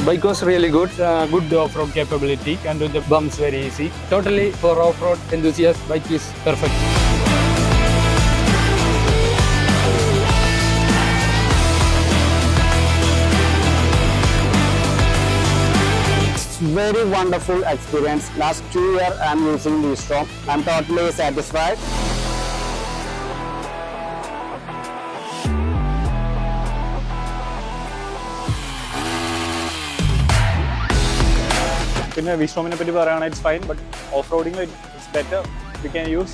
Bike was really good. Good off-road capability, can do the bumps very easy. Totally for off-road enthusiasts, bike is perfect. Very wonderful experience. Last 2 years I am using V-Strom. I am totally satisfied. പിന്നെ V-Stromനെ പറ്റി പറയുകയാണെങ്കിൽ it's fine, but off-roading it's better. We can use